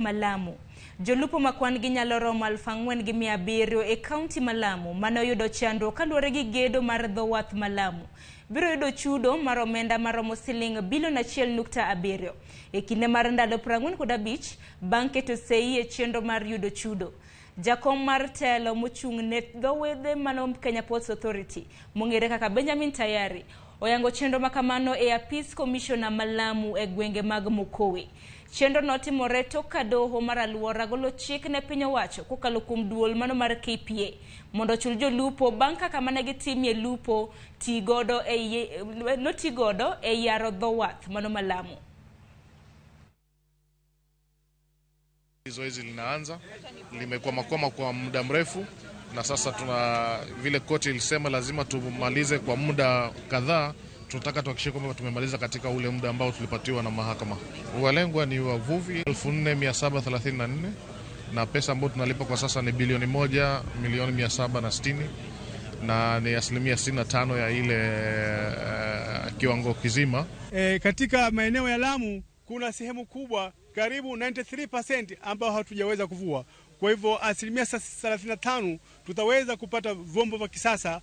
Lamu. Jolupo makwan gi nyalo romo 4,700 e kaunti ma Lamu mano yudo chandruok kaluwore gi gedo mar dho wath ma Lamu. Biro yudo chudo mar omenda maromo siling bilion 1.7 e kinde mar ndalo 45 bang' keto sei e chenro mar yudo chudo. Jakom mar telo mochung' ne dho wedhe mano Kenya Ports Authority mong'ere kaka Benjamin Tayari oyango chenro makamano e apis commissioner ma Lamu e gwenge mag Mokowe. Chenro notimore tok ka doho mar aluora golo chik ne piny owacho kokalo kuom duol mano mar KPA mondo chul jolupo bang' kaka mane gitimie lupo tigodo e yaro dho wath mano ma Lamu. Zoezi linaanza, limekwama kwa muda mrefu na sasa vile koti ilisema lazima tumalize kwa muda kadhaa. Tunataka tuhakikishe kwamba tumemaliza katika ule muda ambao tulipatiwa na mahakama. Walengwa ni wavuvi 4,734 na pesa ambayo tunalipa kwa sasa ni bilioni 1,760 na ni 65% ya ile kiwango kizima. Katika maeneo ya Lamu kuna sehemu kubwa karibu 93% ambao hatujaweza kuvua. Kwa hivyo 35% tutaweza kupata vyombo vya kisasa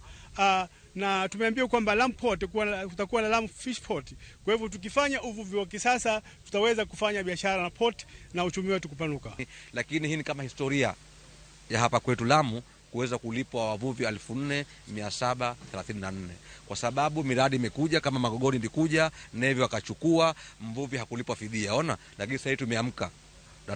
na tumeambiwa kwamba Lamu Port kutakuwa na Lamu Fish Port. Kwa hivyo tukifanya uvuvi wa kisasa tutaweza kufanya biashara na port na uchumi wetu kupanuka. Lakini hii ni kama historia ya hapa kwetu Lamu kuweza kulipwa wavuvi 4,734 kwa sababu miradi imekuja kama magogoni ilikuja, nevi wakachukua, mvuvi hakulipwa fidia. Ona, lakini sasa tumeamka na